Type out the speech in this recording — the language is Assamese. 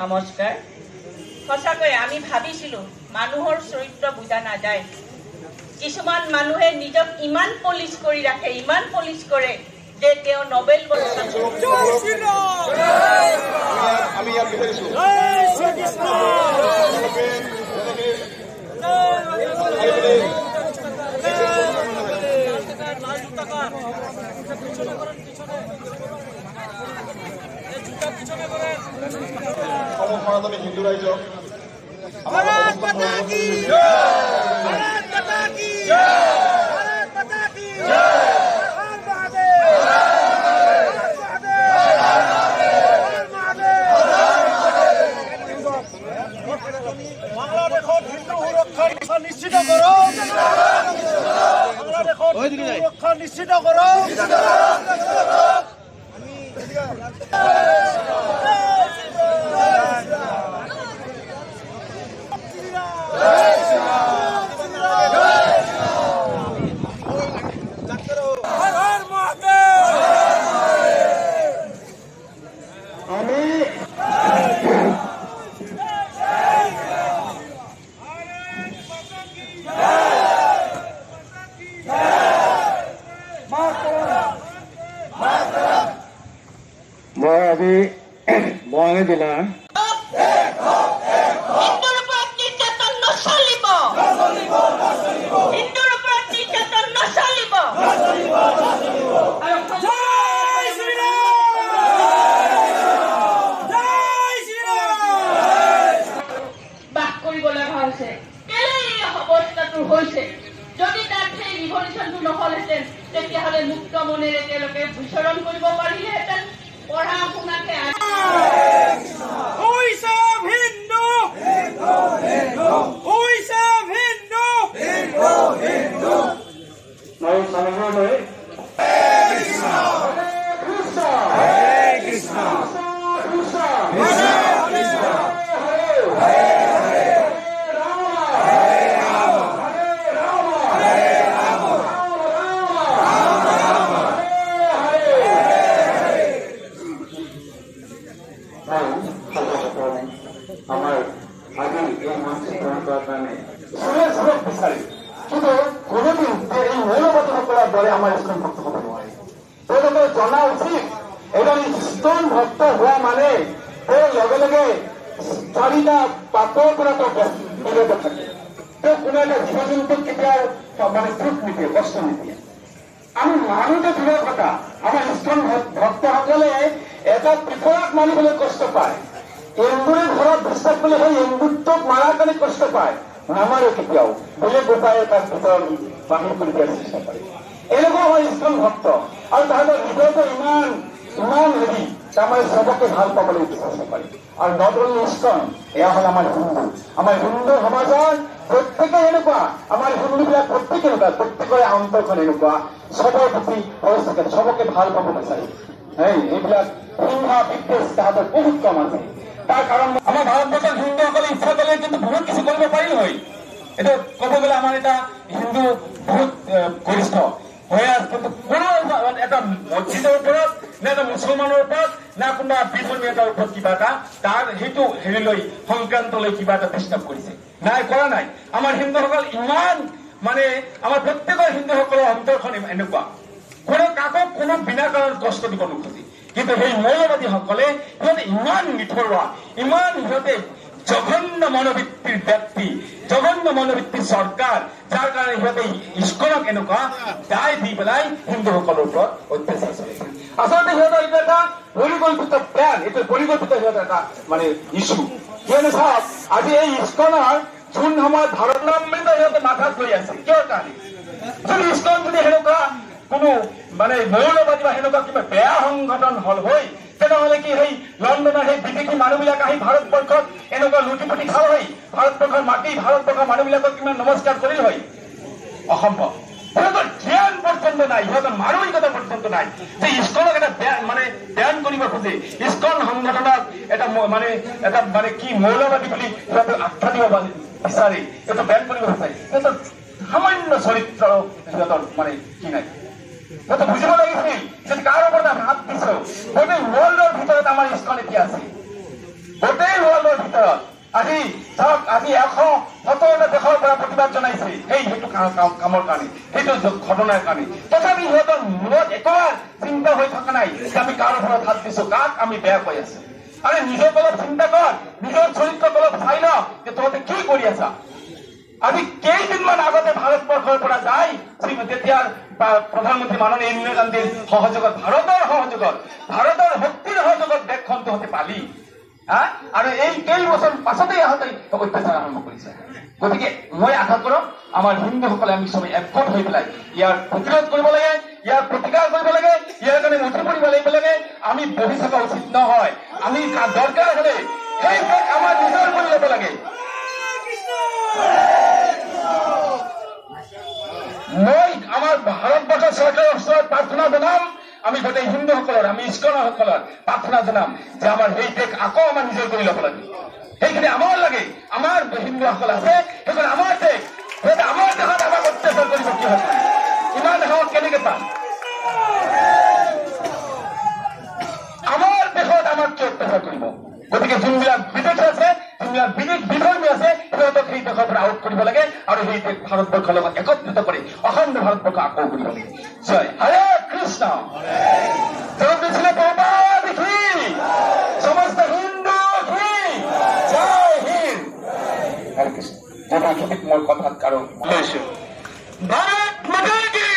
নমস্কাৰ। সঁচাকৈ আমি ভাবিছিলো মানুহৰ চৰিত্ৰ বুজা নাযায়। কিছুমান মানুহে নিজক ইমান পলিচ কৰি ৰাখে, ইমান পলিচ কৰে যে তেওঁ নোবেল বঁটা সমসনাতনী হিন্দু ৰাইজক বাংলাদেশত হিন্দু সুৰক্ষা নিশ্চিত কৰক, বাংলাদেশত সুৰক্ষা নিশ্চিত কৰক। মই আজি বঙালী জিলা বাস কৰিবলৈ হৈছে। কেলে এই অৱস্থাটো হৈছে? যদি তাত সেই ৰিভলিউচনটো নহলহেঁতেন তেতিয়াহ'লে মুক্ত মনেৰে তেওঁলোকে বিচৰণ কৰিব পাৰিলেহেঁতেন। পঢ়া শুনাকে আমাৰ আগে এই মঞ্চে গ্ৰহণ কৰাৰ কাৰণে বিচাৰি কিন্তু কোনোদিন যে এই মৌলবাদীসকলৰ দৰে আমাৰ ইছলাম ভক্ত হ'ব নোৱাৰে। তেওঁলোকে জনা উচিত এজন ইছলাম ভক্ত হোৱা মানে তেওঁ লগে লগে চাৰিটা পাপৰ পৰা বিৰত থাকে। তেওঁ কোনো এটা জীৱ জন্তুক কেতিয়াও মানে দুখ নিদিয়ে, কষ্ট নিদিয়ে। আমি মানুহটো দূৰৰ কথা, আমাৰ ইছলাম ভক্তসকলে এটা বিপৰাক মানিবলৈ কষ্ট পায়। এন্দুৰে ঘৰত বিশ্বাস কৰিলে সেই এন্দুৰটোক মাৰাৰ কাৰণে কষ্ট পায়, নামাৰে কেতিয়াও বেলেগ উপায়ে তাৰ ভিতৰত বাহিৰ কৰি দিয়াৰ চেষ্টা কৰে। এনেকুৱা হয় ইছলাম ভক্ত, আৰু তাহাঁতৰ হৃদয়টো ইমান ইমান হেৰি তাৰমানে চবকে ভাল পাবলৈ চেষ্টা কৰে। আৰু নট অনলি ইছলাম, এয়া হ'ল আমাৰ হিন্দু। আমাৰ হিন্দু সমাজৰ প্ৰত্যেকে এনেকুৱা, আমাৰ হিন্দুবিলাক প্ৰত্যেকে এনেকুৱা, প্ৰত্যেকৰে অন্তৰখন এনেকুৱা, চবৰ প্ৰতি অৱস্থাকে চবকে ভাল পাব বিচাৰে। এইবিলাক হিংসা বিদ্বেষ তাহাঁতৰ বহুত কম আছে। তাৰ কাৰণ আমাৰ ভাৰতবৰ্ষৰ হিন্দুসকলে ইচ্ছা কৰিলে কিন্তু বহুত কিছু কৰিব পাৰিল হয়। এইটো ক'ব গ'লে আমাৰ এটা হিন্দু বহুত গৰিষ্ঠ হৈ আছে, কিন্তু কোনো এটা মছজিদৰ ওপৰত নে এটা মুছলমানৰ ওপৰত না কোনোবা বিধৰ্মী এটাৰ ওপৰত কিবা এটা তাৰ সেইটো হেৰিলৈ সংক্ৰান্তলৈ কিবা এটা ডিষ্টাৰ্ব কৰিছে নাই, কৰা নাই। আমাৰ হিন্দুসকল ইমান মানে আমাৰ প্ৰত্যেকৰ হিন্দুসকলৰ অন্তৰখন এনেকুৱা, কোনো কাকো কোনো বিনা কাৰণত কষ্ট দিব নোখোজে। কিন্তু সেই মৌলবাদীসকলে সিহঁতে ইমান নিথৰুৱা, ইমান সিহঁতে জঘন্য মনোবৃত্তিৰ ব্যক্তি, জঘন্য মনোবৃত্তিৰ চৰকাৰ, যাৰ কাৰণে সিহঁতে ইস্কনক এনেকুৱা দায় দি পেলাই হিন্দুসকলৰ ওপৰত অত্যাচাৰ চলাইছে। আচলতে সিহঁতৰ এইটো এটা পৰিকল্পিত প্লেন, এইটো পৰিকল্পিত সিহঁতৰ এটা মানে ইছ্যু। কিয়নো চাওক, আজি এই ইস্কনৰ যোন সময়ত ভাৰতনামৃত সিহঁতে মাথাত লৈ আছে, কিয় কাৰণে যদি ইস্কন যদি সেনেকুৱা কোনো মানে মৌলবাদী বা সেনেকুৱা কিবা বেয়া সংগঠন হল হৈ তেনেহলে কি সেই লণ্ডনৰ সেই বিদেশী মানুহবিলাক আহি ভাৰতবৰ্ষত এনেকুৱা লুটিপুটি খাল হৈ ভাৰতবৰ্ষৰ মাটি ভাৰতবৰ্ষৰ মানুহবিলাকক কিমান নমস্কাৰ কৰিল হয়? অসম্ভৱ। সিহঁতৰ জ্ঞান পৰ্যন্ত নাই, সিহঁতৰ মানৱিকতা পৰ্যন্ত নাই যে ইস্কনক এটা মানে ব্যান কৰিব খোজে, ইস্কন সংগঠনক এটা মানে কি মৌলবাদী বুলি সিহঁতক আখ্যা দিব বিচাৰি এইটো বেন কৰিব বিচাৰি সিহঁতৰ সামান্য চৰিত্ৰ সিহঁতৰ মানে কি নাই সিহঁতে বুজিব লাগিছিল যে কাৰ ওপৰত হাত দিছো গোটেই ৱৰ্ল্ডৰ ভিতৰত আমাৰ ইস্কন এতিয়া আছে গোটেই ৱৰ্ল্ডৰ ভিতৰত আজি চাওক আজি 117টা দেশৰ পৰা প্ৰতিবাদ জনাইছে সেইটো কামৰ কাৰণে সেইটো ঘটনাৰ কাৰণে তথাপি সিহঁতৰ মূৰত একবাৰ চিন্তা হৈ থকা নাই যে আমি কাৰ ওপৰত হাত দিছো কাক আমি বেয়া কৈ আছো আৰে নিজক অলপ চিন্তা কৰ নিজৰ চৰিত্ৰক অলপ চাই ল যে তহঁতে কি কৰি আছা আজি কেইদিনমান আগতে ভাৰতবৰ্ষৰ পৰা যাই তেতিয়াৰ প্ৰধানমন্ত্ৰী মাননীয় ইন্দিৰা গান্ধীৰ সহযোগত ভাৰতৰ শক্তিৰ সহযোগত দেশখন তহঁতে পালি আৰু এই কেইবছৰ পাছতে ইহঁতে অত্যাচাৰ আৰম্ভ কৰিছে গতিকে মই আশা কৰোঁ আমাৰ হিন্দুসকলে আমি চবেই একগোট হৈ পেলাই ইয়াৰ প্ৰতিৰোধ কৰিব লাগে ইয়াৰ প্ৰতিকাৰ কৰিব লাগে ইয়াৰ কাৰণে উঠি পৰিব লাগিব লাগে আমি বহি থকা উচিত নহয় আমি দৰকাৰ হলে সেই দেশ আমাৰ নিজৰ কৰি ল'ব লাগে মই আমাৰ ভাৰতবৰ্ষৰ চৰকাৰৰ ওচৰত প্ৰাৰ্থনা জনাম আমি গোটেই হিন্দুসকলৰ আমি ইস্কনসকলৰ প্ৰাৰ্থনা জনাম যে আমাৰ সেই দেশ আকৌ আমাৰ নিজৰ কৰি ল'ব লাগে সেইখিনি আমাৰ লাগে আমাৰ হিন্দুসকল আছে সেইখন আমাৰ দেশ সিহঁতে আমাৰ দেশত আমাক অত্যাচাৰ কৰিব কি হ'ব ইমান দেশত কেনেকে পাম আমাৰ দেশত আমাক কি অত্যাচাৰ কৰিব গতিকে যোনবিলাক বিদেশী আছে যোনবিলাক বিধৰ্মী আছে সিহঁতক সেই দেশৰ পৰা আউট কৰিব লাগে আৰু সেই দেশ ভাৰতবৰ্ষৰ লগত একত্ৰিত কৰি অখণ্ড ভাৰতবৰ্ষ আকৌ কৰিব লাগে জয় হৰে কৃষ্ণ জয় দিছিলে দেখি সমস্ত হিন্দু জয় হিন্দ হৰে কৃষ্ণ মই কথাত কাৰো লৈছো ভাৰত মাতা কি